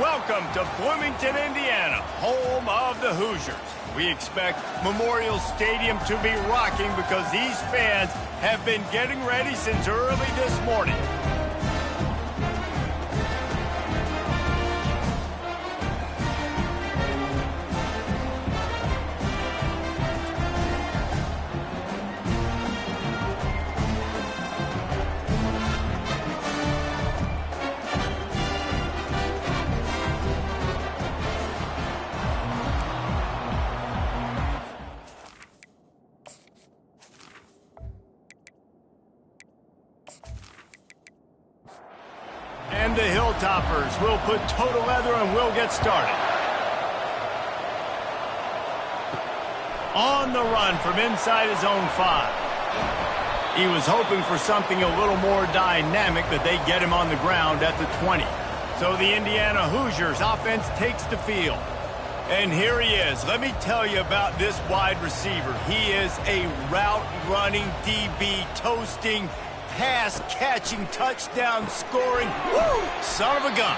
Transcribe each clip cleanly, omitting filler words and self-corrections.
Welcome to Bloomington, Indiana, home of the Hoosiers. We expect Memorial Stadium to be rocking because these fans have been getting ready since early this morning. And the Hilltoppers will put total leather and we'll get started. On the run from inside his own 5. He was hoping for something a little more dynamic, but they get him on the ground at the 20. So the Indiana Hoosiers offense takes the field. And here he is. Let me tell you about this wide receiver. He is a route-running DB, toasting, pass-catching, touchdown-scoring, son of a gun.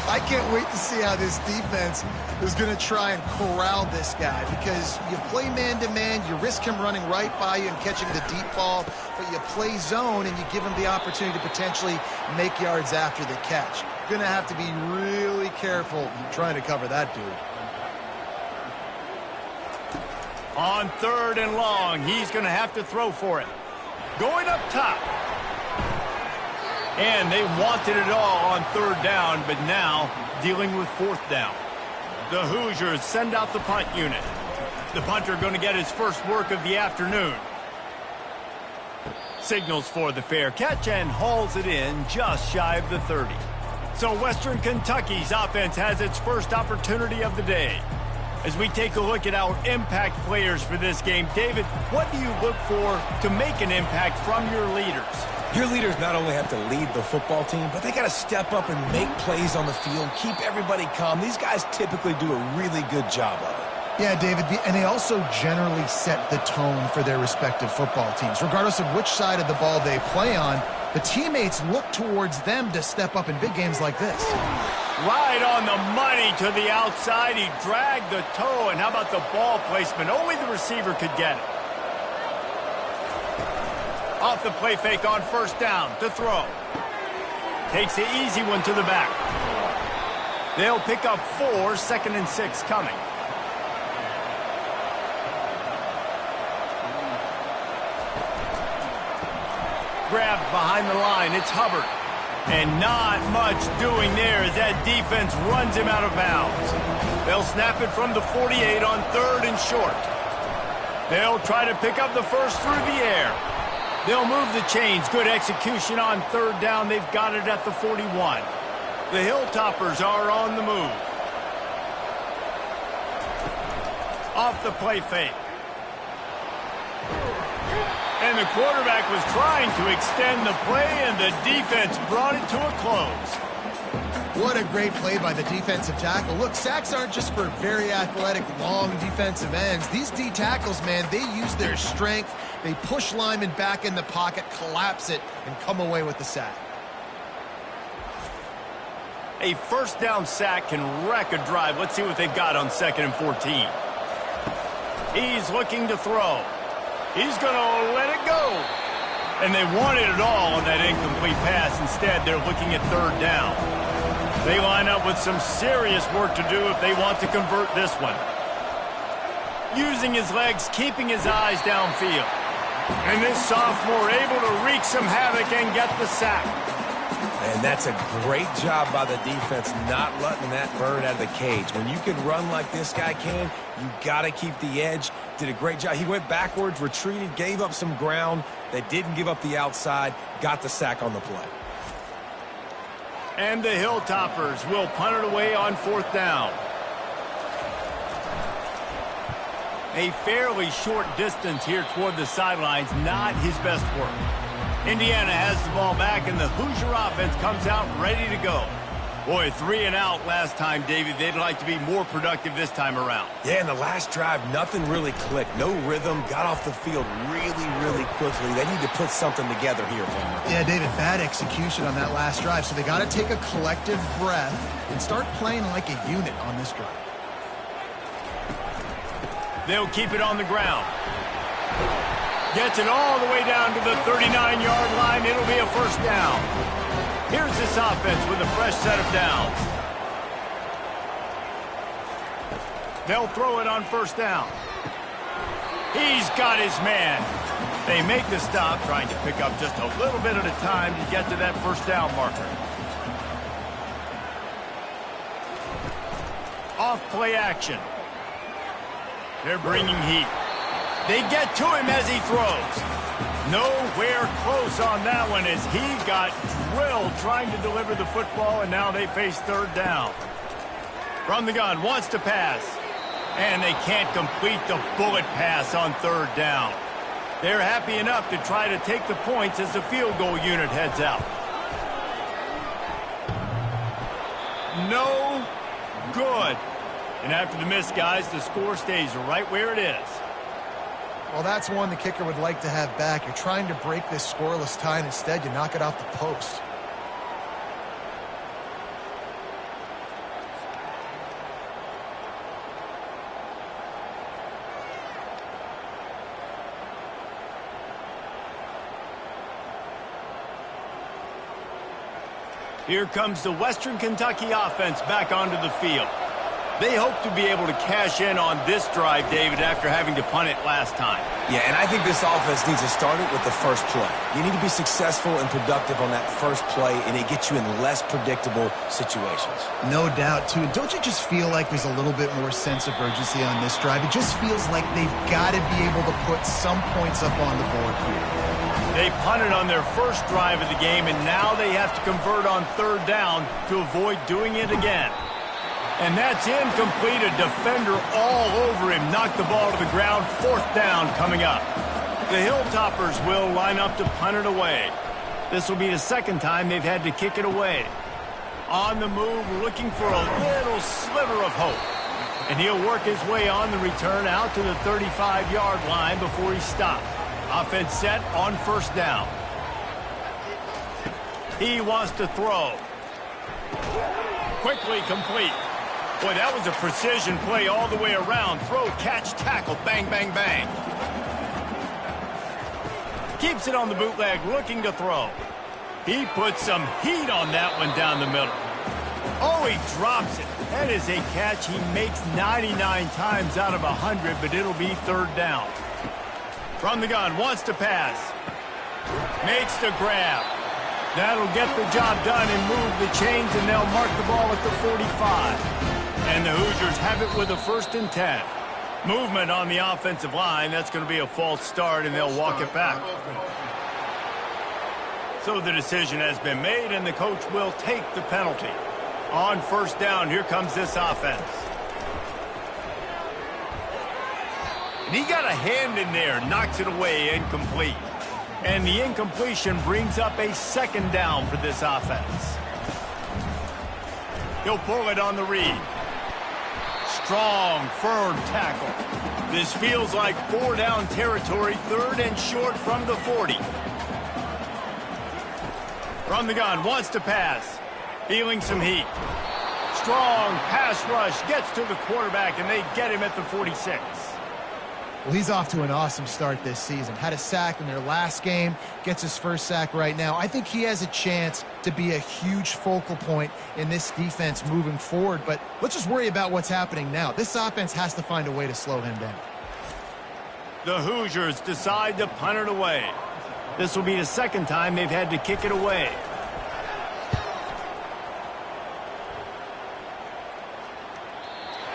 I can't wait to see how this defense is going to try and corral this guy, because you play man-to-man, you risk him running right by you and catching the deep ball, but you play zone and you give him the opportunity to potentially make yards after the catch. You're going to have to be really careful trying to cover that dude. On 3rd and long, he's going to have to throw for it. Going up top. And they wanted it all on 3rd down, but now dealing with 4th down. The Hoosiers send out the punt unit. The punter going to get his first work of the afternoon. Signals for the fair catch and hauls it in just shy of the 30. So Western Kentucky's offense has its first opportunity of the day. As we take a look at our impact players for this game, David, what do you look for to make an impact from your leaders? Your leaders not only have to lead the football team, but they got to step up and make plays on the field, keep everybody calm. These guys typically do a really good job of it. Yeah, David, and they also generally set the tone for their respective football teams. Regardless of which side of the ball they play on, the teammates look towards them to step up in big games like this. Right on the money to the outside. He dragged the toe, and how about the ball placement? Only the receiver could get it. Off the play fake on 1st down to throw. Takes the easy one to the back. They'll pick up 4, 2nd and 6 coming. Grabbed behind the line, it's Hubbard. And not much doing there as that defense runs him out of bounds. They'll snap it from the 48 on 3rd and short. They'll try to pick up the first through the air. They'll move the chains. Good execution on 3rd down. They've got it at the 41. The Hilltoppers are on the move. Off the play fake. And the quarterback was trying to extend the play, and the defense brought it to a close. What a great play by the defensive tackle. Look, sacks aren't just for very athletic, long defensive ends. These D tackles, man, they use their strength. They push linemen back in the pocket, collapse it, and come away with the sack. A 1st down sack can wreck a drive. Let's see what they've got on 2nd and 14. He's looking to throw. He's going to let it go. And they wanted it all on that incomplete pass. Instead, they're looking at 3rd down. They line up with some serious work to do if they want to convert this one. Using his legs, keeping his eyes downfield. And this sophomore able to wreak some havoc and get the sack. And that's a great job by the defense, not letting that bird out of the cage. When you can run like this guy can, you got to keep the edge. Did a great job. He went backwards, retreated, gave up some ground. They didn't give up the outside, got the sack on the play. And the Hilltoppers will punt it away on 4th down. A fairly short distance here toward the sidelines, not his best work. Indiana has the ball back, and the Hoosier offense comes out ready to go. Boy, 3 and out last time, David. They'd like to be more productive this time around. Yeah, in the last drive, nothing really clicked. No rhythm, got off the field really quickly. They need to put something together here, Palmer. Yeah, David, bad execution on that last drive, so they got to take a collective breath and start playing like a unit on this drive. They'll keep it on the ground. Gets it all the way down to the 39-yard line. It'll be a first down. Here's this offense with a fresh set of downs. They'll throw it on first down. He's got his man. They make the stop, trying to pick up just a little bit at a time to get to that first down marker. Off play action. They're bringing heat. They get to him as he throws. Nowhere close on that one as he got drilled trying to deliver the football, and now they face third down. From the gun, wants to pass. And they can't complete the bullet pass on third down. They're happy enough to try to take the points as the field goal unit heads out. No good. And after the miss, guys, the score stays right where it is. Well, that's one the kicker would like to have back. You're trying to break this scoreless tie, and instead you knock it off the post. Here comes the Western Kentucky offense back onto the field. They hope to be able to cash in on this drive, David, after having to punt it last time. Yeah, and I think this offense needs to start it with the first play. You need to be successful and productive on that first play, and it gets you in less predictable situations. No doubt, too. And don't you just feel like there's a little bit more sense of urgency on this drive? It just feels like they've got to be able to put some points up on the board here. They punted on their first drive of the game, and now they have to convert on third down to avoid doing it again. And that's incomplete. A defender all over him. Knocked the ball to the ground. Fourth down coming up. The Hilltoppers will line up to punt it away. This will be the second time they've had to kick it away. On the move, looking for a little sliver of hope. And he'll work his way on the return out to the 35-yard line before he's stopped. Offense set on first down. He wants to throw. Quickly complete. Boy, that was a precision play all the way around. Throw, catch, tackle, bang, bang, bang. Keeps it on the bootleg, looking to throw. He puts some heat on that one down the middle. Oh, he drops it. That is a catch he makes 99 times out of 100, but it'll be third down. From the gun, wants to pass. Makes the grab. That'll get the job done and move the chains, and they'll mark the ball at the 45. And the Hoosiers have it with a 1st and 10. Movement on the offensive line. That's going to be a false start, and they'll walk it back. So the decision has been made, and the coach will take the penalty. On first down, here comes this offense. And he got a hand in there, knocks it away, incomplete. And the incompletion brings up a second down for this offense. He'll pull it on the read. Strong, firm tackle. This feels like 4-down territory, 3rd and short from the 40. From the gun, wants to pass. Feeling some heat. Strong pass rush, gets to the quarterback, and they get him at the 46. Well, he's off to an awesome start this season. Had a sack in their last game, gets his first sack right now. I think he has a chance to be a huge focal point in this defense moving forward, but let's just worry about what's happening now. This offense has to find a way to slow him down. The Hoosiers decide to punt it away. This will be the second time they've had to kick it away.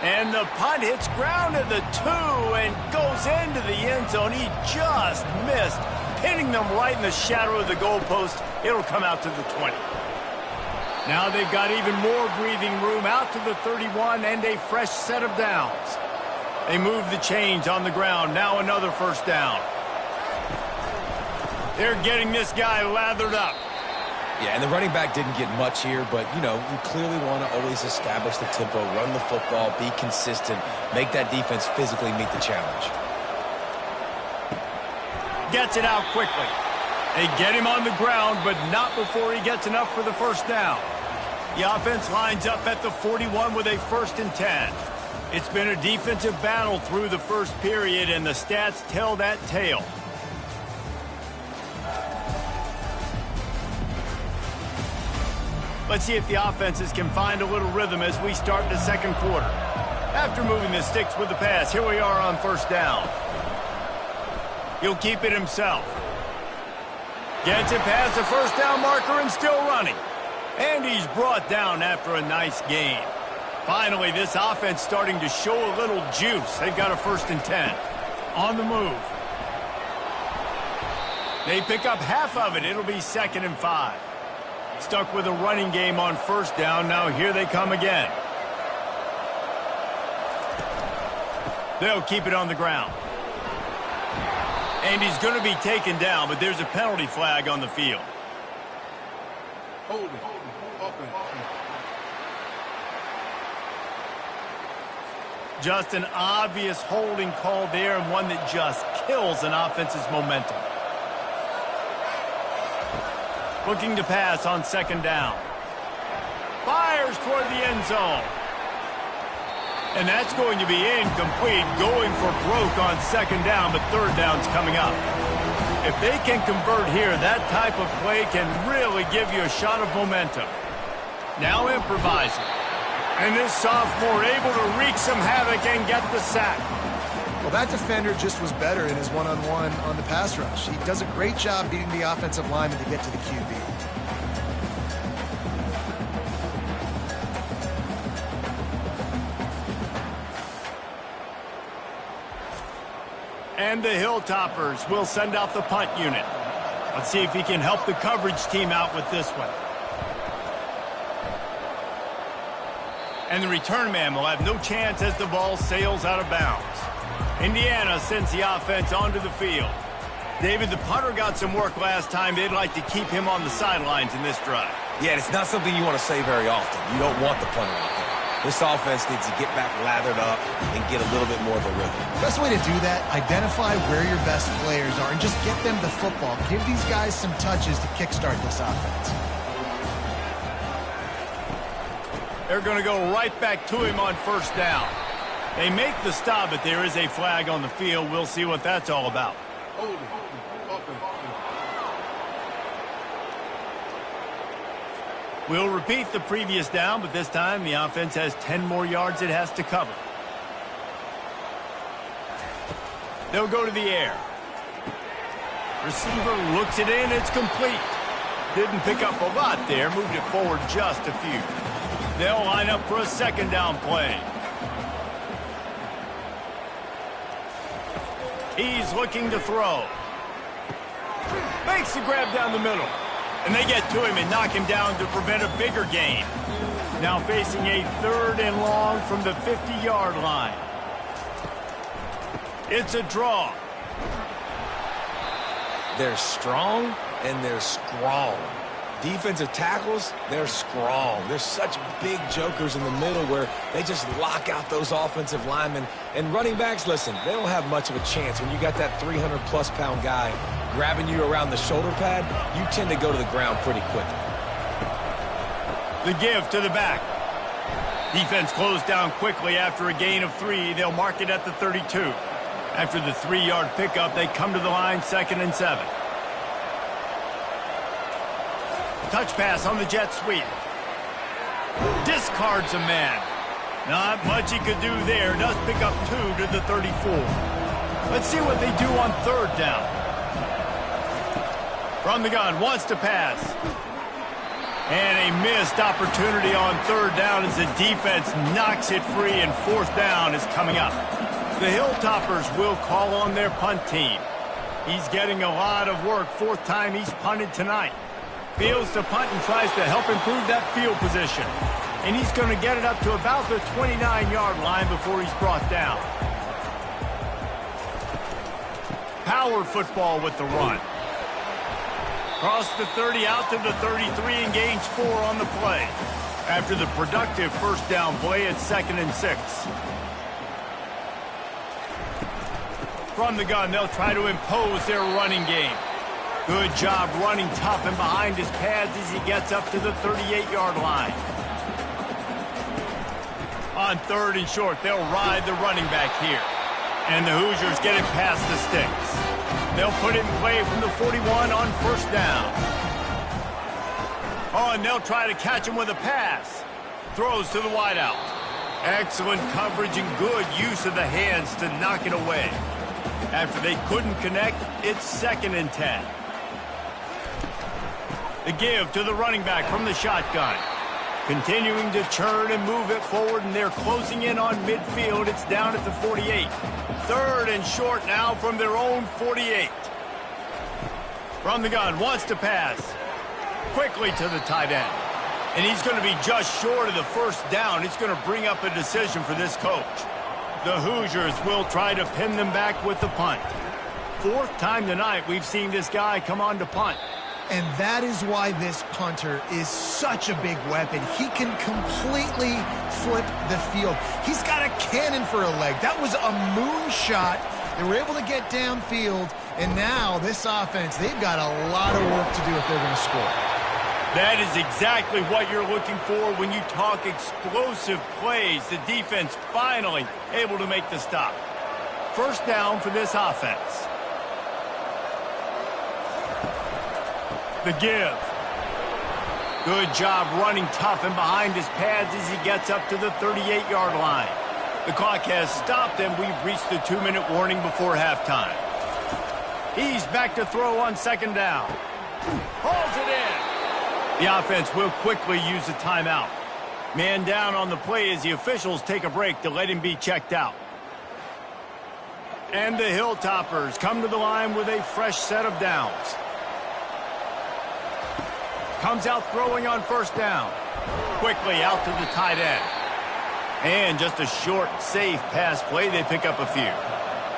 And the punt hits ground at the 2 and goes into the end zone. He just missed, hitting them right in the shadow of the goalpost. It'll come out to the 20. Now they've got even more breathing room out to the 31 and a fresh set of downs. They move the chains on the ground. Now another first down. They're getting this guy lathered up. Yeah, and the running back didn't get much here, but, you know, you clearly want to always establish the tempo, run the football, be consistent, make that defense physically meet the challenge. Gets it out quickly. They get him on the ground, but not before he gets enough for the first down. The offense lines up at the 41 with a 1st and 10. It's been a defensive battle through the first period, and the stats tell that tale. Let's see if the offenses can find a little rhythm as we start the second quarter. After moving the sticks with the pass, here we are on 1st down. He'll keep it himself. Gets it past the 1st down marker and still running. And he's brought down after a nice gain. Finally, this offense starting to show a little juice. They've got a 1st and 10. On the move. They pick up half of it. It'll be 2nd and 5. Stuck with a running game on 1st down. Now here they come again. They'll keep it on the ground. And he's going to be taken down, but there's a penalty flag on the field. Hold it. Just an obvious holding call there, and one that just kills an offense's momentum. Looking to pass on 2nd down. Fires toward the end zone. And that's going to be incomplete, going for broke on 2nd down, but 3rd down's coming up. If they can convert here, that type of play can really give you a shot of momentum. Now improvising. And this sophomore able to wreak some havoc and get the sack. Well, that defender just was better in his one-on-one on the pass rush. He does a great job beating the offensive lineman to get to the QB. And the Hilltoppers will send out the punt unit. Let's see if he can help the coverage team out with this one. And the return man will have no chance as the ball sails out of bounds. Indiana sends the offense onto the field. David, the punter got some work last time. They'd like to keep him on the sidelines in this drive. Yeah, it's not something you want to say very often. You don't want the punter out there. This offense needs to get back lathered up and get a little bit more of a rhythm. Best way to do that, identify where your best players are and just get them the football. Give these guys some touches to kickstart this offense. They're going to go right back to him on 1st down. They make the stop, but there is a flag on the field. We'll see what that's all about. We'll repeat the previous down, but this time the offense has 10 more yards it has to cover. They'll go to the air. Receiver looks it in. It's complete. Didn't pick up a lot there. Moved it forward just a few. They'll line up for a 2nd down play. He's looking to throw. Makes the grab down the middle. And they get to him and knock him down to prevent a bigger gain. Now facing a 3rd and long from the 50-yard line. It's a draw. They're strong and they're strong. Defensive tackles, they're strong. They're such big jokers in the middle where they just lock out those offensive linemen. And running backs, listen, they don't have much of a chance. When you got that 300-plus pound guy grabbing you around the shoulder pad, you tend to go to the ground pretty quickly. The give to the back. Defense closed down quickly after a gain of 3. They'll mark it at the 32. After the 3-yard pickup, they come to the line 2nd and 7. Touch pass on the jet sweep. Discards a man. Not much he could do there. Does pick up 2 to the 34. Let's see what they do on 3rd down. From the gun, wants to pass. And a missed opportunity on 3rd down as the defense knocks it free, and 4th down is coming up. The Hilltoppers will call on their punt team. He's getting a lot of work. 4th time he's punted tonight. Fields to punt and tries to help improve that field position. And he's going to get it up to about the 29-yard line before he's brought down. Power football with the run. Cross the 30 out to the 33 and gains 4 on the play. After the productive first down play, it's 2nd and 6. From the gun, they'll try to impose their running game. Good job running tough and behind his pads as he gets up to the 38-yard line. On 3rd and short, they'll ride the running back here. And the Hoosiers get it past the sticks. They'll put it in play from the 41 on 1st down. Oh, and they'll try to catch him with a pass. Throws to the wideout. Excellent coverage and good use of the hands to knock it away. After they couldn't connect, it's 2nd and 10. The give to the running back from the shotgun. Continuing to churn and move it forward, and they're closing in on midfield. It's down at the 48. 3rd and short now from their own 48. From the gun, wants to pass. Quickly to the tight end. And he's going to be just short of the 1st down. It's going to bring up a decision for this coach. The Hoosiers will try to pin them back with the punt. 4th time tonight we've seen this guy come on to punt. And that is why this punter is such a big weapon. He can completely flip the field. He's got a cannon for a leg. That was a moonshot. They were able to get downfield, and now this offense, they've got a lot of work to do if they're going to score. That is exactly what you're looking for when you talk explosive plays. The defense finally able to make the stop. 1st down for this offense. The give. Good job running tough and behind his pads as he gets up to the 38-yard line. The clock has stopped, and we've reached the 2-minute warning before halftime. He's back to throw on 2nd down. Hauls it in. The offense will quickly use a timeout. Man down on the play as the officials take a break to let him be checked out. And the Hilltoppers come to the line with a fresh set of downs. Comes out throwing on 1st down. Quickly out to the tight end. And just a short, safe pass play, they pick up a few.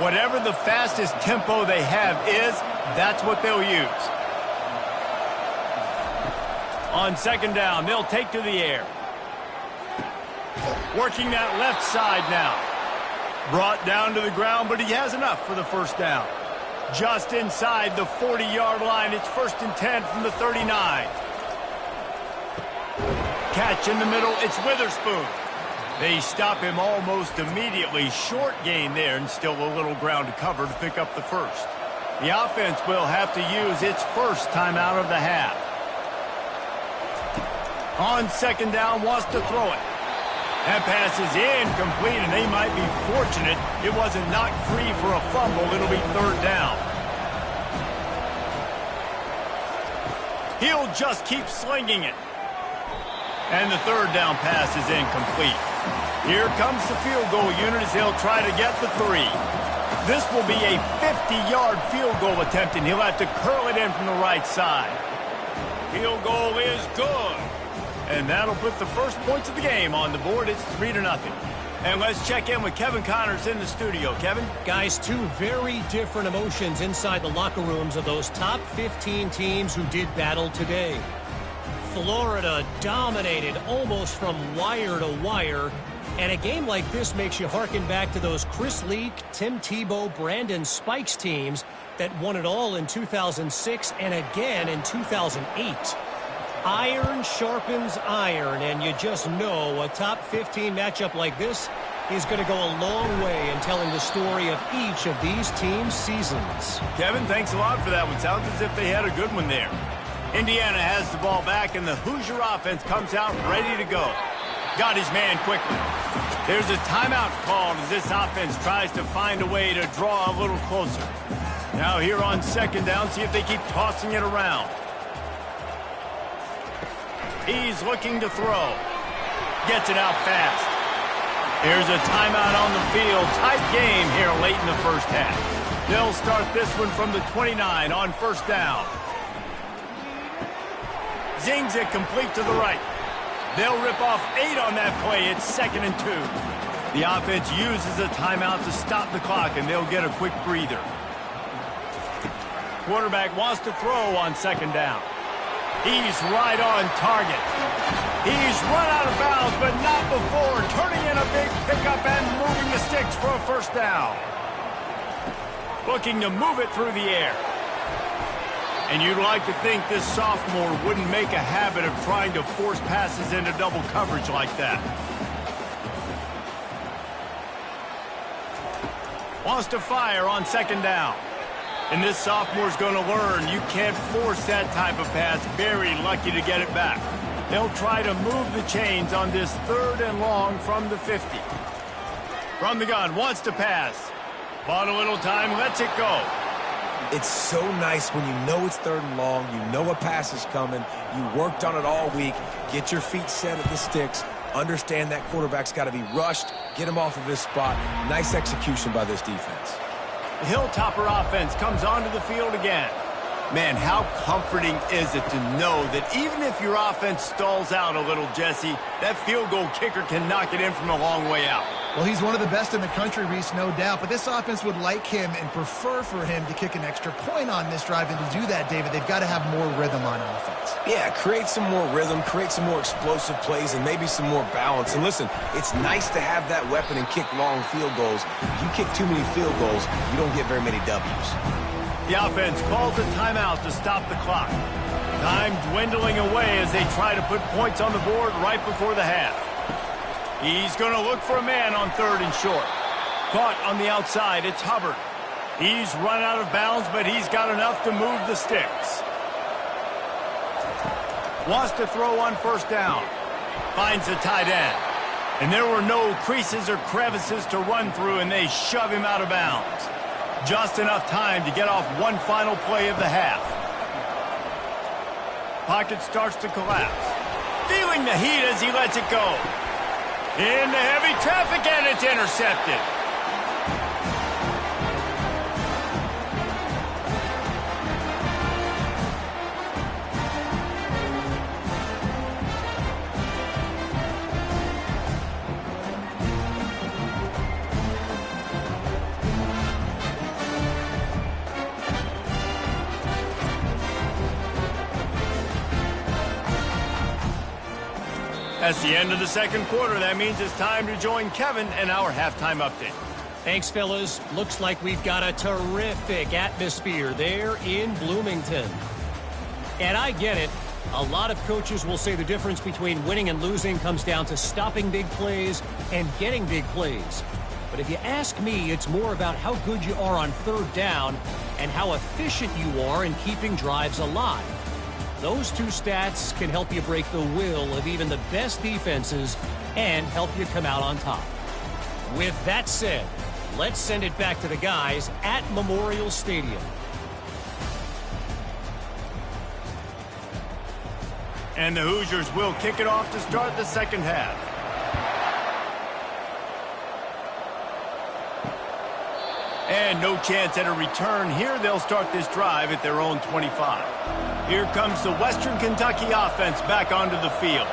Whatever the fastest tempo they have is, that's what they'll use. On 2nd down, they'll take to the air. Working that left side now. Brought down to the ground, but he has enough for the 1st down. Just inside the 40-yard line, it's 1st and 10 from the 39. Catch in the middle, it's Witherspoon. They stop him almost immediately. Short gain there, and still a little ground to cover to pick up the 1st. The offense will have to use its 1st timeout of the half. On 2nd down, wants to throw it. That pass is incomplete, and they might be fortunate it wasn't knocked free for a fumble. It'll be 3rd down. He'll just keep slinging it. And the 3rd down pass is incomplete. Here comes the field goal unit as they'll try to get the 3. This will be a 50-yard field goal attempt, and he'll have to curl it in from the right side. Field goal is good. And that'll put the first points of the game on the board. It's 3-0. And let's check in with Kevin Connors in the studio. Kevin? Guys, 2 very different emotions inside the locker rooms of those top 15 teams who did battle today. Florida dominated almost from wire to wire. And a game like this makes you harken back to those Chris Leak, Tim Tebow, Brandon Spikes teams that won it all in 2006 and again in 2008. Iron sharpens iron, and you just know a top 15 matchup like this is going to go a long way in telling the story of each of these teams' seasons. Kevin, thanks a lot for that one. Sounds as if they had a good one there. Indiana has the ball back, and the Hoosier offense comes out ready to go. Got his man quickly. There's a timeout called as this offense tries to find a way to draw a little closer. Now here on 2nd down, see if they keep tossing it around. He's looking to throw. Gets it out fast. Here's a timeout on the field. Tight game here late in the 1st half. They'll start this one from the 29 on 1st down. Zings it complete to the right. They'll rip off 8 on that play. It's 2nd and 2. The offense uses a timeout to stop the clock, and they'll get a quick breather. quarterback wants to throw on second down. He's right on target. He's run out of bounds, but not before turning in a big pickup and moving the sticks for a first down. Looking to move it through the air. And you'd like to think this sophomore wouldn't make a habit of trying to force passes into double coverage like that. Wants to fire on second down. And this sophomore's going to learn you can't force that type of pass. Very lucky to get it back. They'll try to move the chains on this 3rd and long from the 50. From the gun, wants to pass. Bought a little time, lets it go. It's so nice when you know it's 3rd and long, you know a pass is coming, you worked on it all week, get your feet set at the sticks, understand that quarterback's got to be rushed, get him off of his spot. Nice execution by this defense. The Hilltopper offense comes onto the field again. Man, how comforting is it to know that even if your offense stalls out a little, Jesse, that field goal kicker can knock it in from a long way out. Well, he's one of the best in the country, Reese, no doubt. But this offense would like him and prefer for him to kick an extra point on this drive. And to do that, David, they've got to have more rhythm on offense. Yeah, create some more rhythm, create some more explosive plays, and maybe some more balance. And listen, it's nice to have that weapon and kick long field goals. If you kick too many field goals, you don't get very many W's. The offense calls a timeout to stop the clock. Time dwindling away as they try to put points on the board right before the half. He's going to look for a man on 3rd and short. Caught on the outside, it's Hubbard. He's run out of bounds, but he's got enough to move the sticks. Wants to throw on first down. Finds the tight end. And there were no creases or crevices to run through, and they shove him out of bounds. Just enough time to get off one final play of the half. Pocket starts to collapse. Feeling the heat as he lets it go. Into heavy traffic, and it's intercepted. That's the end of the second quarter. That means it's time to join Kevin in our halftime update. Thanks, fellas. Looks like we've got a terrific atmosphere there in Bloomington. And I get it. A lot of coaches will say the difference between winning and losing comes down to stopping big plays and getting big plays. But if you ask me, it's more about how good you are on 3rd down and how efficient you are in keeping drives alive. Those two stats can help you break the will of even the best defenses and help you come out on top. With that said, let's send it back to the guys at Memorial Stadium. And the Hoosiers will kick it off to start the second half. And no chance at a return here. They'll start this drive at their own 25. Here comes the Western Kentucky offense back onto the field.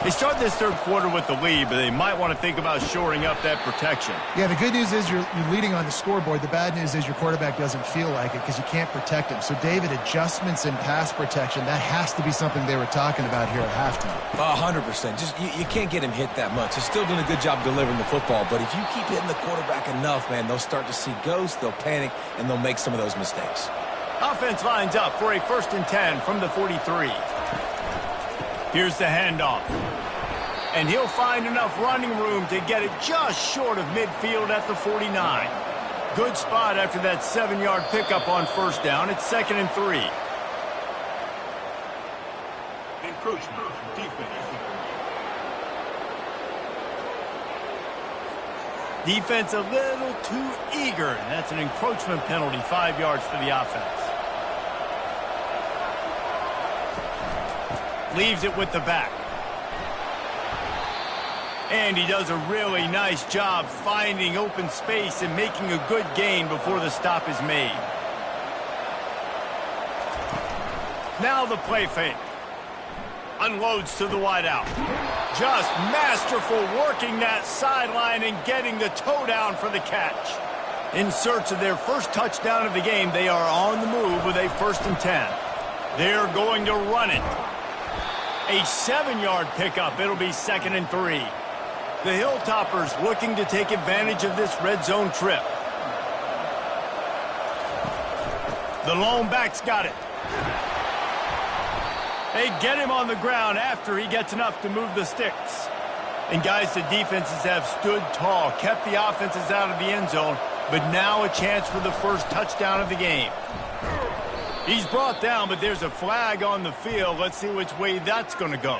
They start this third quarter with the lead, but they might want to think about shoring up that protection. Yeah, the good news is you're leading on the scoreboard. The bad news is your quarterback doesn't feel like it because you can't protect him. So, David, adjustments in pass protection, that has to be something they were talking about here at halftime. 100%. Just you can't get him hit that much. He's still doing a good job delivering the football, but if you keep hitting the quarterback enough, man, they'll start to see ghosts, they'll panic, and they'll make some of those mistakes. Offense lines up for a 1st and 10 from the 43. Here's the handoff. And he'll find enough running room to get it just short of midfield at the 49. Good spot after that 7-yard pickup on first down. It's 2nd and 3. Encroachment, defense. Defense a little too eager. That's an encroachment penalty, 5 yards for the offense. Leaves it with the back. And he does a really nice job finding open space and making a good gain before the stop is made. Now the play fake. Unloads to the wideout. Just masterful working that sideline and getting the toe down for the catch. In search of their first touchdown of the game, they are on the move with a 1st and 10. They're going to run it. A 7-yard pickup. It'll be 2nd and 3. The Hilltoppers looking to take advantage of this red zone trip. The lone back's got it. They get him on the ground after he gets enough to move the sticks. And guys, the defenses have stood tall, kept the offenses out of the end zone, but now a chance for the first touchdown of the game. He's brought down, but there's a flag on the field. Let's see which way that's going to go.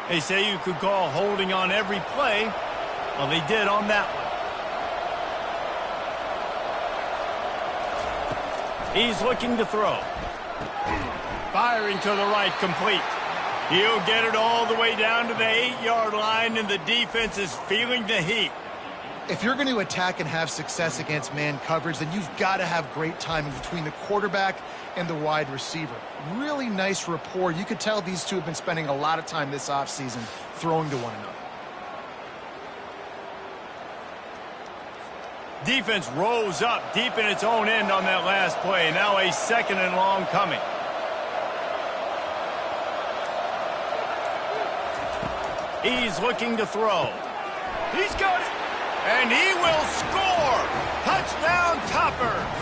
They say you could call holding on every play. Well, they did on that one. He's looking to throw. Firing to the right, complete. He'll get it all the way down to the 8-yard line, and the defense is feeling the heat. If you're going to attack and have success against man coverage, then you've got to have great timing between the quarterback and the wide receiver. Really nice rapport. You could tell these two have been spending a lot of time this offseason throwing to one another. Defense rose up deep in its own end on that last play. Now a 2nd and long coming. He's looking to throw. He's got it. And he will score. Touchdown, Toppers.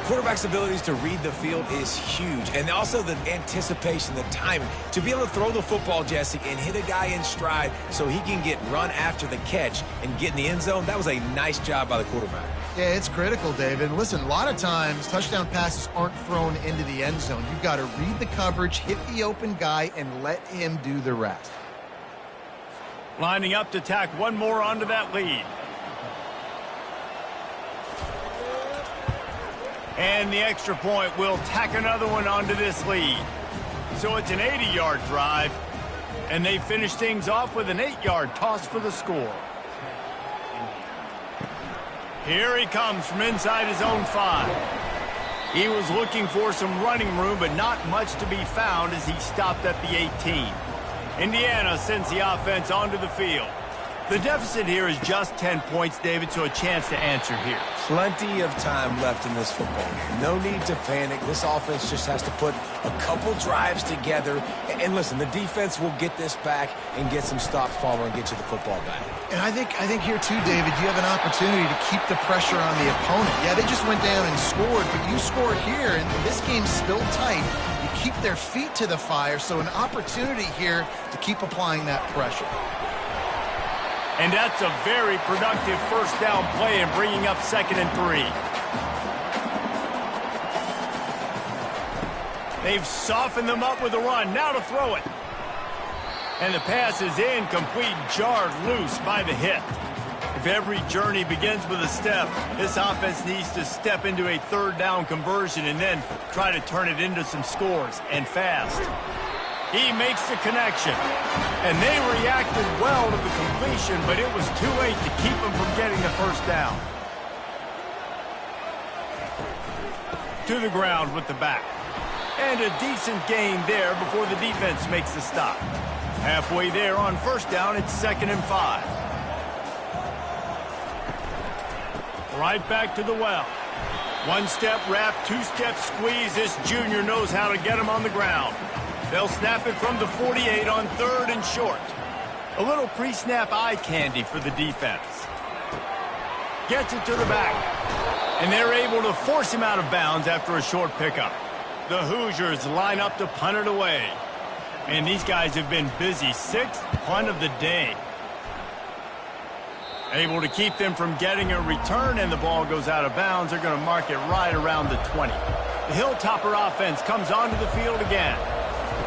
Quarterback's abilities to read the field is huge. And also the anticipation, the timing. To be able to throw the football, Jesse, and hit a guy in stride so he can get run after the catch and get in the end zone, that was a nice job by the quarterback. Yeah, it's critical, David. Listen, a lot of times touchdown passes aren't thrown into the end zone. You've got to read the coverage, hit the open guy, and let him do the rest. Lining up to tack one more onto that lead. And the extra point will tack another one onto this lead. So it's an 80-yard drive, and they finish things off with an 8-yard toss for the score. Here he comes from inside his own 5. He was looking for some running room, but not much to be found as he stopped at the 18. Indiana sends the offense onto the field. The deficit here is just 10 points, David, so a chance to answer here. Plenty of time left in this football game. No need to panic. This offense just has to put a couple drives together. And listen, the defense will get this back and get some stops following and get you the football back. And I think here too, David, you have an opportunity to keep the pressure on the opponent. Yeah, they just went down and scored, but you score here, and this game's still tight. You keep their feet to the fire, so an opportunity here to keep applying that pressure. And that's a very productive first down play and bringing up 2nd and 3. They've softened them up with a run. Now to throw it. And the pass is incomplete, jarred loose by the hit. If every journey begins with a step, this offense needs to step into a 3rd down conversion and then try to turn it into some scores, and fast. He makes the connection, and they reacted well to the completion, but it was too late to keep them from getting the first down. To the ground with the back. And a decent gain there before the defense makes the stop. Halfway there on first down, it's 2nd and 5. Right back to the well. 1-step wrap, 2-step squeeze. This junior knows how to get him on the ground. They'll snap it from the 48 on 3rd and short. A little pre-snap eye candy for the defense. Gets it to the back. And they're able to force him out of bounds after a short pickup. The Hoosiers line up to punt it away. And these guys have been busy. 6th punt of the day. Able to keep them from getting a return, and the ball goes out of bounds. They're going to mark it right around the 20. The Hilltopper offense comes onto the field again.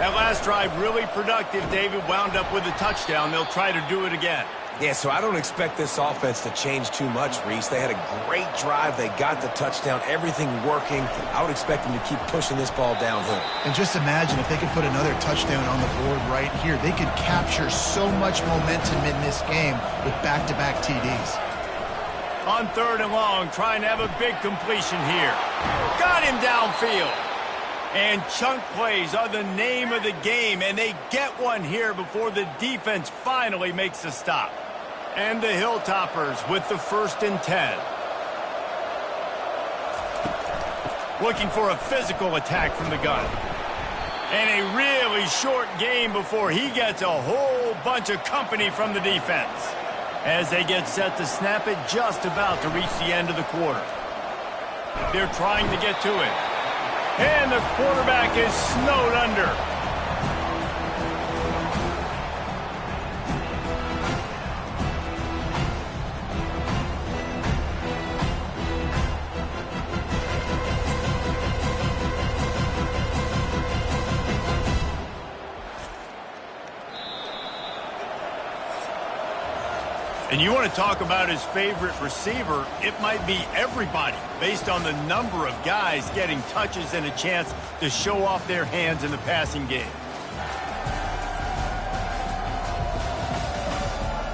That last drive really productive. David wound up with a touchdown. They'll try to do it again. Yeah, so I don't expect this offense to change too much, Reese. They had a great drive. They got the touchdown, everything working. I would expect them to keep pushing this ball downhill. And just imagine if they could put another touchdown on the board right here. They could capture so much momentum in this game with back-to-back TDs. On 3rd and long, trying to have a big completion here. Got him downfield. And chunk plays are the name of the game, and they get one here before the defense finally makes a stop. And the Hilltoppers with the 1st and 10. Looking for a physical attack from the gun. And a really short game before he gets a whole bunch of company from the defense. As they get set to snap it just about to reach the end of the quarter. They're trying to get to it. And the quarterback is snowed under. And you want to talk about his favorite receiver, it might be everybody, based on the number of guys getting touches and a chance to show off their hands in the passing game.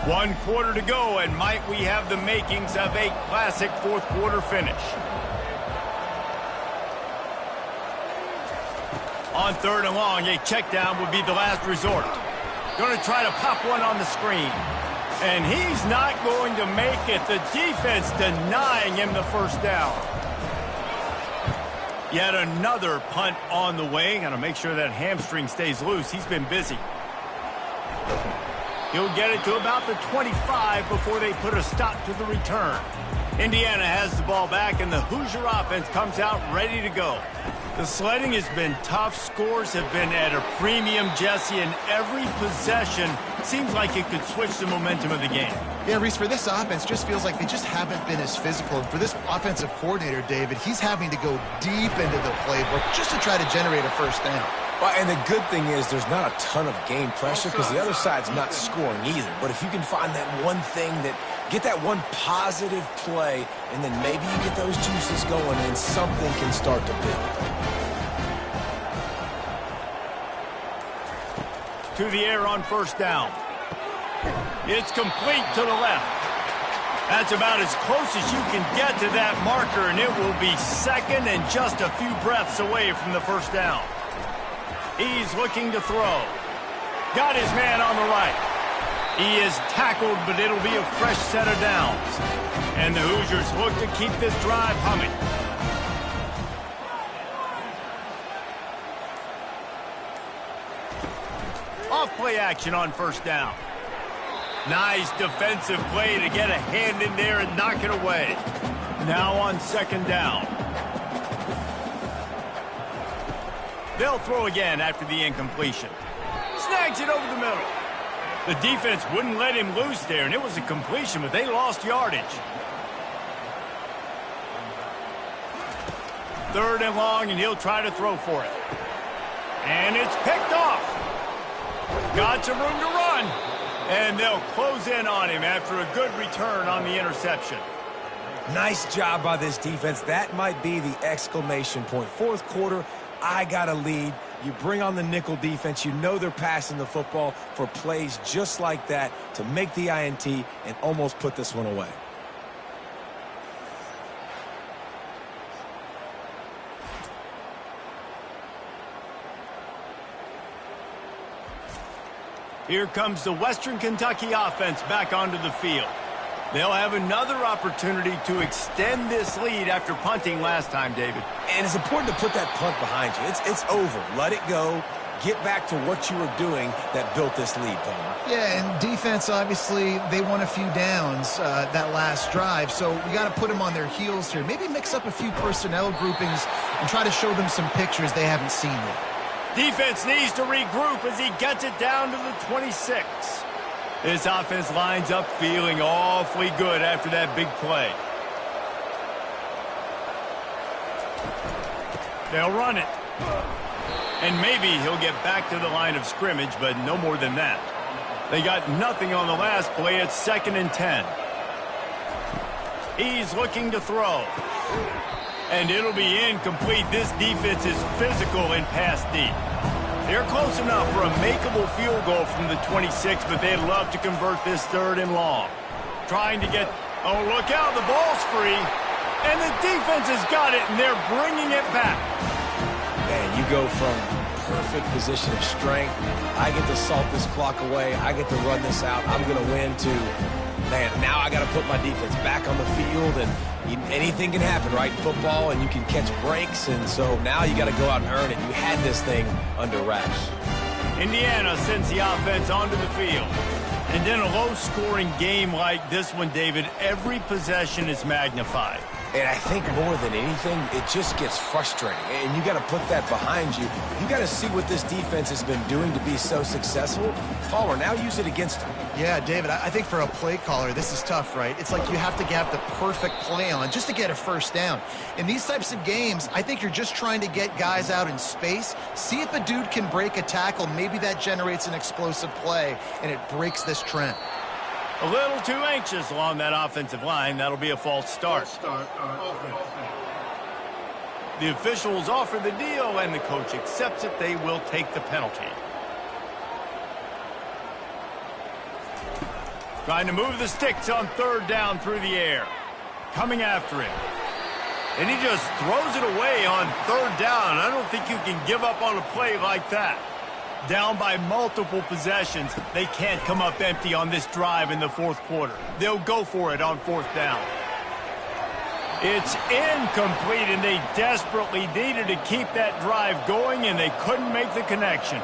1 quarter to go, and might we have the makings of a classic 4th quarter finish. On 3rd and long, a check down would be the last resort. Going to try to pop one on the screen. And he's not going to make it. The defense denying him the 1st down. Yet another punt on the way. Got to make sure that hamstring stays loose. He's been busy. He'll get it to about the 25 before they put a stop to the return. Indiana has the ball back, and the Hoosier offense comes out ready to go. The sledding has been tough. Scores have been at a premium, Jesse, and every possession seems like it could switch the momentum of the game. Yeah, Reese, for this offense, just feels like they just haven't been as physical. And for this offensive coordinator, David, he's having to go deep into the playbook just to try to generate a 1st down. Well, and the good thing is there's not a ton of game pressure because the other side's not scoring either. But if you can find that one thing that get that one positive play, and then maybe you get those juices going and something can start to build. To the air on 1st down. It's complete to the left. That's about as close as you can get to that marker, and it will be 2nd and just a few breaths away from the 1st down. He's looking to throw. Got his man on the right. He is tackled, but it'll be a fresh set of downs. And the Hoosiers look to keep this drive humming. Off-play action on 1st down. Nice defensive play to get a hand in there and knock it away. Now on 2nd down. They'll throw again after the incompletion. Snags it over the middle. The defense wouldn't let him loose there, and it was a completion, but they lost yardage. 3rd and long, and he'll try to throw for it. And it's picked off. Got some room to run. And they'll close in on him after a good return on the interception. Nice job by this defense. That might be the exclamation point. 4th quarter, I got a lead. You bring on the nickel defense. You know they're passing the football for plays just like that to make the INT and almost put this one away. Here comes the Western Kentucky offense back onto the field. They'll have another opportunity to extend this lead after punting last time, David. And it's important to put that punt behind you. It's over. Let it go. Get back to what you were doing that built this lead, Palmer. Yeah, and defense, obviously, they won a few downs that last drive, so we got to put them on their heels here. Maybe mix up a few personnel groupings and try to show them some pictures they haven't seen yet. Defense needs to regroup as he gets it down to the 26. This offense lines up feeling awfully good after that big play. They'll run it. And maybe he'll get back to the line of scrimmage, but no more than that. They got nothing on the last play. It's 2nd and 10. He's looking to throw. And it'll be incomplete. This defense is physical and pass deep. They're close enough for a makeable field goal from the 26, but they'd love to convert this 3rd and long. Trying to get, oh, look out, the ball's free. And the defense has got it, and they're bringing it back. And you go from perfect position of strength, I get to salt this clock away, I get to run this out, I'm going to win, to, man, now I got to put my defense back on the field, and anything can happen, right, in football, and you can catch breaks, and so now you got to go out and earn it. You had this thing under wraps. Indiana sends the offense onto the field. And in a low-scoring game like this one, David, every possession is magnified. And I think more than anything, it just gets frustrating. And you got to put that behind you. You got to see what this defense has been doing to be so successful. Palmer, now use it against them. Yeah, David, I think for a play caller, this is tough, right? It's like you have to have the perfect play on just to get a first down. In these types of games, I think you're just trying to get guys out in space, see if a dude can break a tackle. Maybe that generates an explosive play, and it breaks this trend. A little too anxious along that offensive line. That'll be a false start. The officials offer the deal, and the coach accepts it. They will take the penalty. Trying to move the sticks on third down through the air. Coming after him. And he just throws it away on third down. I don't think you can give up on a play like that. Down by multiple possessions. They can't come up empty on this drive in the fourth quarter. They'll go for it on fourth down. It's incomplete, and they desperately needed to keep that drive going, and they couldn't make the connection.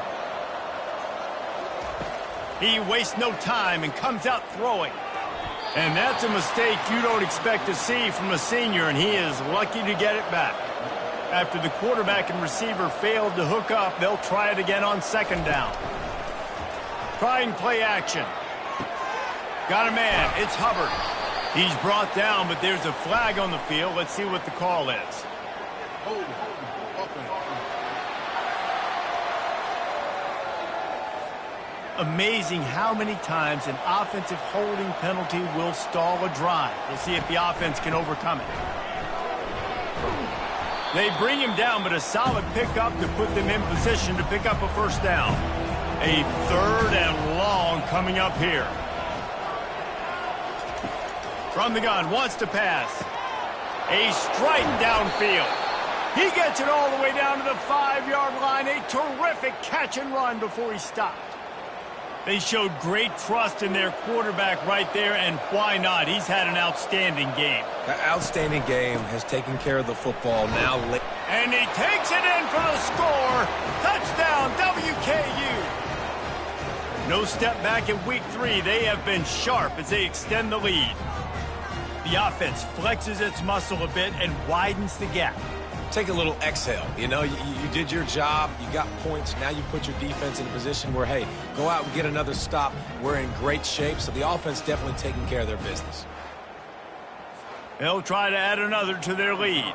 He wastes no time and comes out throwing. And that's a mistake you don't expect to see from a senior, and he is lucky to get it back. After the quarterback and receiver failed to hook up, they'll try it again on second down. Trying play action. Got a man. It's Hubbard. He's brought down, but there's a flag on the field. Let's see what the call is. Amazing how many times an offensive holding penalty will stall a drive. We'll see if the offense can overcome it. They bring him down, but a solid pickup to put them in position to pick up a first down. A third and long coming up here. From the gun, wants to pass. A strike downfield. He gets it all the way down to the 5-yard line. A terrific catch and run before he stopped. They showed great trust in their quarterback right there, and why not? He's had an outstanding game. That outstanding game has taken care of the football now. And he takes it in for the score. Touchdown, WKU. No step back in week 3. They have been sharp as they extend the lead. The offense flexes its muscle a bit and widens the gap. Take a little exhale. You know, you did your job. You got points. Now you put your defense in a position where, hey, go out and get another stop. We're in great shape, so the offense definitely taking care of their business. They'll try to add another to their lead.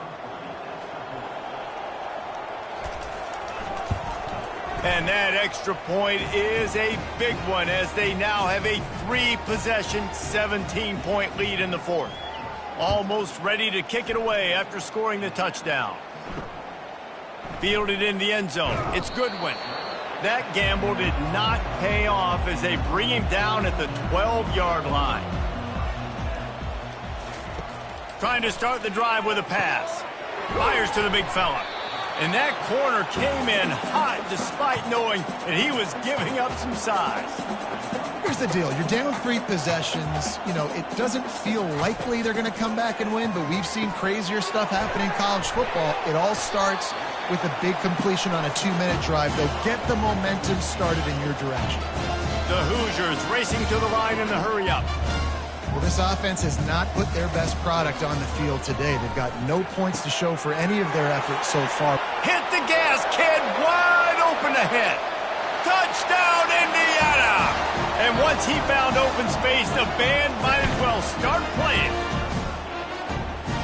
And that extra point is a big one as they now have a 3-possession, 17-point lead in the fourth. Almost ready to kick it away after scoring the touchdown. Fielded in the end zone. It's Goodwin. That gamble did not pay off as they bring him down at the 12-yard line. Trying to start the drive with a pass. Fires to the big fella. And that corner came in hot despite knowing that he was giving up some size. Here's the deal. You're down 3 possessions. You know, it doesn't feel likely they're going to come back and win, but we've seen crazier stuff happen in college football. It all starts with a big completion on a 2-minute drive. They'll get the momentum started in your direction. The Hoosiers racing to the line in the hurry-up. Well, this offense has not put their best product on the field today. They've got no points to show for any of their efforts so far. Hit the gas, kid. Wide open ahead. Touchdown, Indiana! And once he found open space, the band might as well start playing.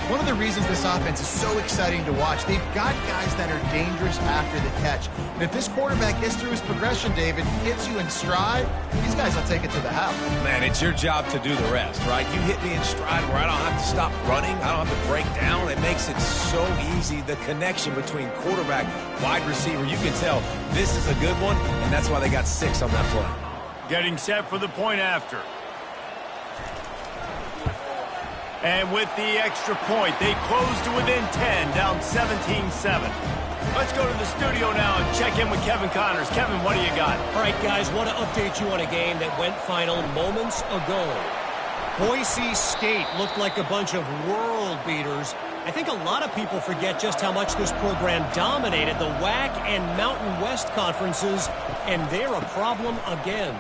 One of the reasons this offense is so exciting to watch, they've got guys that are dangerous after the catch. And if this quarterback gets through his progression, David, hits you in stride, these guys will take it to the house. Man, it's your job to do the rest, right? You hit me in stride where I don't have to stop running. I don't have to break down. It makes it so easy. The connection between quarterback, wide receiver, you can tell this is a good one, and that's why they got 6 on that play. Getting set for the point after. And with the extra point, they close to within 10, down 17-7. Let's go to the studio now and check in with Kevin Connors. Kevin, what do you got? All right, guys, want to update you on a game that went final moments ago. Boise State looked like a bunch of world beaters. I think a lot of people forget just how much this program dominated the WAC and Mountain West conferences, and they're a problem again.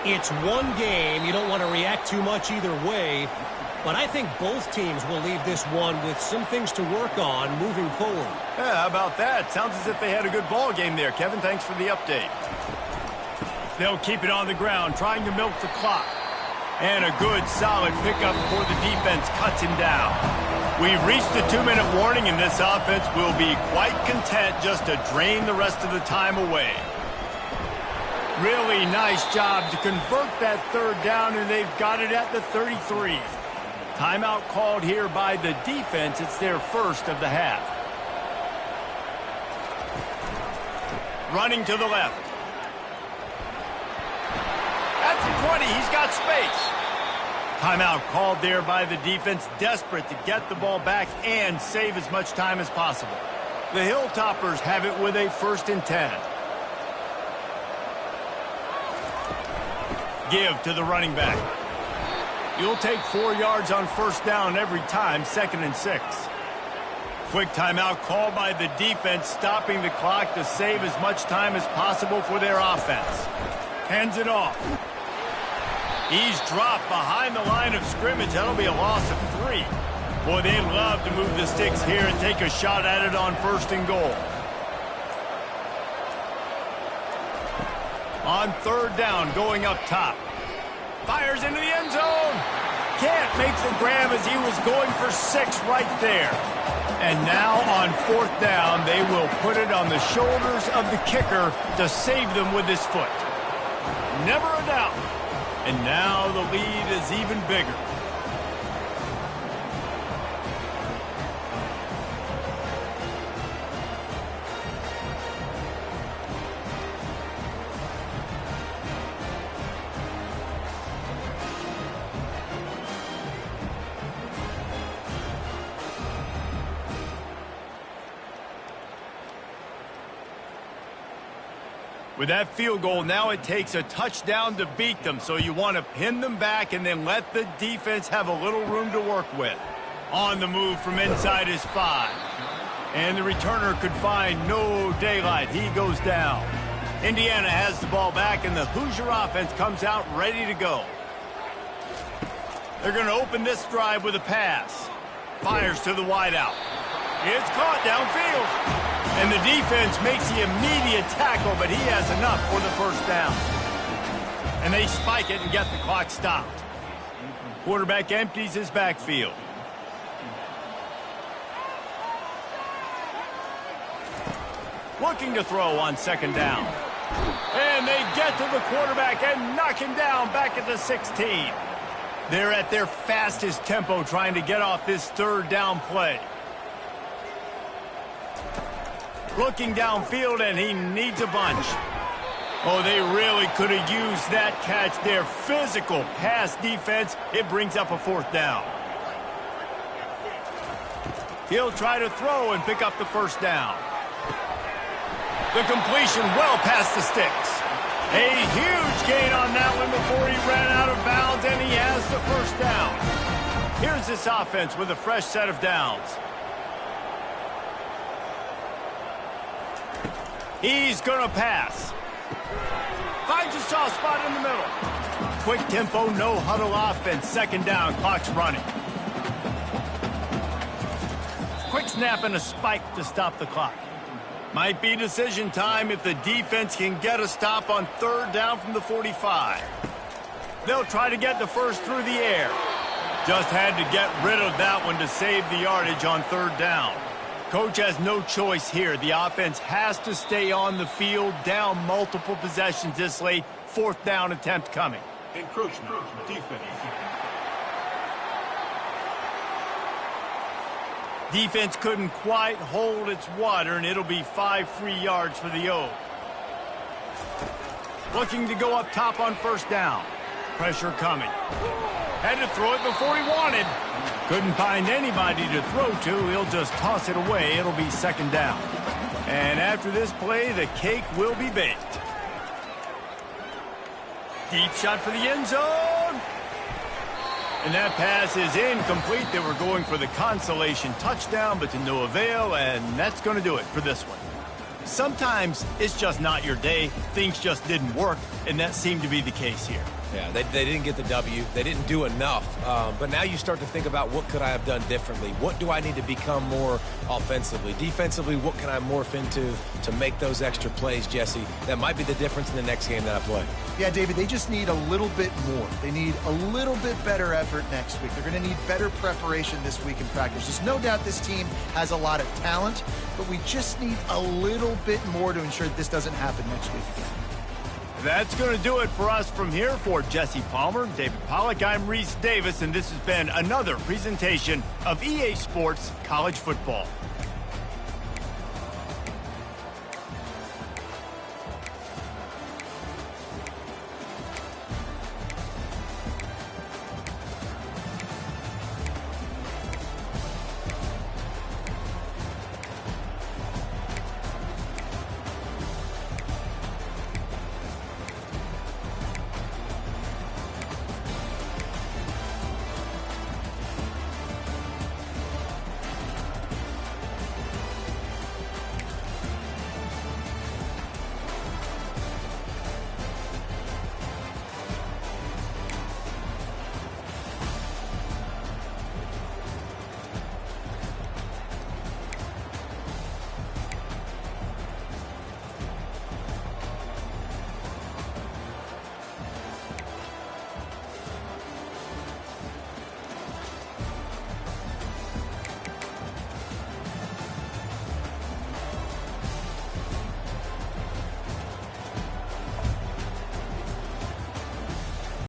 It's one game. You don't want to react too much either way, but I think both teams will leave this one with some things to work on moving forward. Yeah, how about that? Sounds as if they had a good ball game there. Kevin, thanks for the update. They'll keep it on the ground, trying to milk the clock. And a good, solid pickup before the defense cuts him down. We've reached the 2-minute warning, and this offense will be quite content just to drain the rest of the time away. Really nice job to convert that third down, and they've got it at the 33. Timeout called here by the defense. It's their first of the half. Running to the left. At the 20, he's got space. Timeout called there by the defense, desperate to get the ball back and save as much time as possible. The Hilltoppers have it with a 1st and 10. Give to the running back. You'll take 4 yards on 1st down every time, 2nd and 6. Quick timeout called by the defense, stopping the clock to save as much time as possible for their offense. Hands it off. He's dropped behind the line of scrimmage. That'll be a loss of 3. Boy, they'd love to move the sticks here and take a shot at it on 1st and goal. On 3rd down, going up top. Fires into the end zone. Can't make the grab as he was going for 6 right there. And now on 4th down, they will put it on the shoulders of the kicker to save them with his foot. Never a doubt. And now the lead is even bigger. With that field goal, now it takes a touchdown to beat them, so you want to pin them back and then let the defense have a little room to work with. On the move from inside his 5. And the returner could find no daylight. He goes down. Indiana has the ball back, and the Hoosier offense comes out ready to go. They're going to open this drive with a pass. Fires to the wideout. It's caught downfield. And the defense makes the immediate tackle, but he has enough for the 1st down. And they spike it and get the clock stopped. Quarterback empties his backfield. Looking to throw on 2nd down. And they get to the quarterback and knock him down back at the 16. They're at their fastest tempo trying to get off this 3rd down play. Looking downfield, and he needs a bunch. Oh, they really could have used that catch. Their physical pass defense, it brings up a 4th down. He'll try to throw and pick up the 1st down. The completion well past the sticks. A huge gain on that one before he ran out of bounds, and he has the 1st down. Here's this offense with a fresh set of downs. He's going to pass. Finds a soft spot in the middle. Quick tempo, no huddle offense. 2nd down, clock's running. Quick snap and a spike to stop the clock. Might be decision time if the defense can get a stop on 3rd down from the 45. They'll try to get the 1st through the air. Just had to get rid of that one to save the yardage on 3rd down. Coach has no choice here. The offense has to stay on the field, down multiple possessions this late. 4th down attempt coming. Encroachment, defense. Defense couldn't quite hold its water, and it'll be 5 free yards for the O. Looking to go up top on 1st down. Pressure coming. Had to throw it before he wanted. Couldn't find anybody to throw to. He'll just toss it away. It'll be 2nd down. And after this play, the cake will be baked. Deep shot for the end zone. And that pass is incomplete. They were going for the consolation touchdown, but to no avail, and that's going to do it for this one. Sometimes it's just not your day. Things just didn't work, and that seemed to be the case here. Yeah, they didn't get the W. They didn't do enough. But now you start to think about what could I have done differently? What do I need to become more offensively? Defensively, what can I morph into to make those extra plays, Jesse? That might be the difference in the next game that I play. Yeah, David, they just need a little bit more. They need a little bit better effort next week. They're going to need better preparation this week in practice. There's no doubt this team has a lot of talent, but we just need a little bit more to ensure that this doesn't happen next week again. That's going to do it for us from here. For Jesse Palmer, David Pollack, I'm Reese Davis, and this has been another presentation of EA Sports College Football.